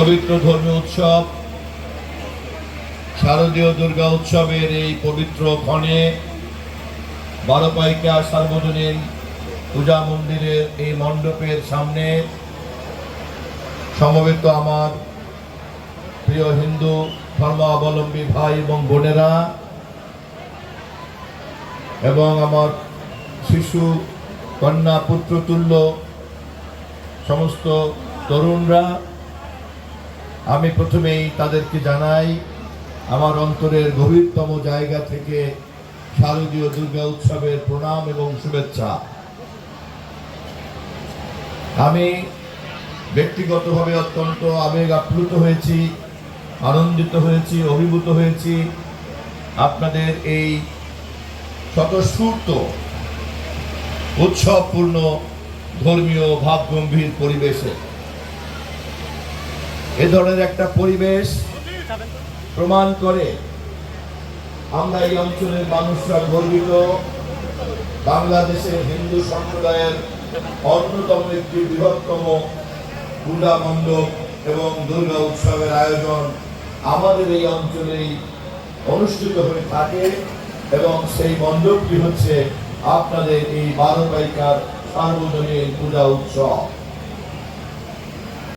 পবিত্র ধর্মীয় উৎসব শারদীয় দুর্গা উৎসবের এই পবিত্র ক্ষণে বারোপাইকা সার্বজনীন পূজা মন্দিরের এই মণ্ডপের সামনে সমবেত আমার প্রিয় হিন্দু ধর্মাবলম্বী ভাই এবং বোনেরা এবং আমার শিশু কন্যা পুত্রতুল্য সমস্ত তরুণরা, আমি প্রথমেই তাদেরকে জানাই আমার অন্তরের গভীরতম জায়গা থেকে শারদীয় দুর্গা উৎসবের প্রণাম এবং শুভেচ্ছা। আমি ব্যক্তিগতভাবে অত্যন্ত আবেগ আপ্লুত হয়েছি, আনন্দিত হয়েছি, অভিভূত হয়েছি আপনাদের এই স্বতঃস্ফূর্ত উৎসবপূর্ণ ধর্মীয় ভাবগম্ভীর পরিবেশে। এ ধরনের একটা পরিবেশ প্রমাণ করে আমরা এই অঞ্চলের মানুষরা গর্বিত, বাংলাদেশের হিন্দু সম্প্রদায়ের অন্যতম একটি বৃহত্তম পূজা মণ্ডপ এবং দুর্গা উৎসবের আয়োজন আমাদের এই অঞ্চলেই অনুষ্ঠিত হয়ে থাকে এবং সেই মণ্ডপটি হচ্ছে আপনাদের এই বারোপাইকার সার্বজনীন পূজা উৎসব।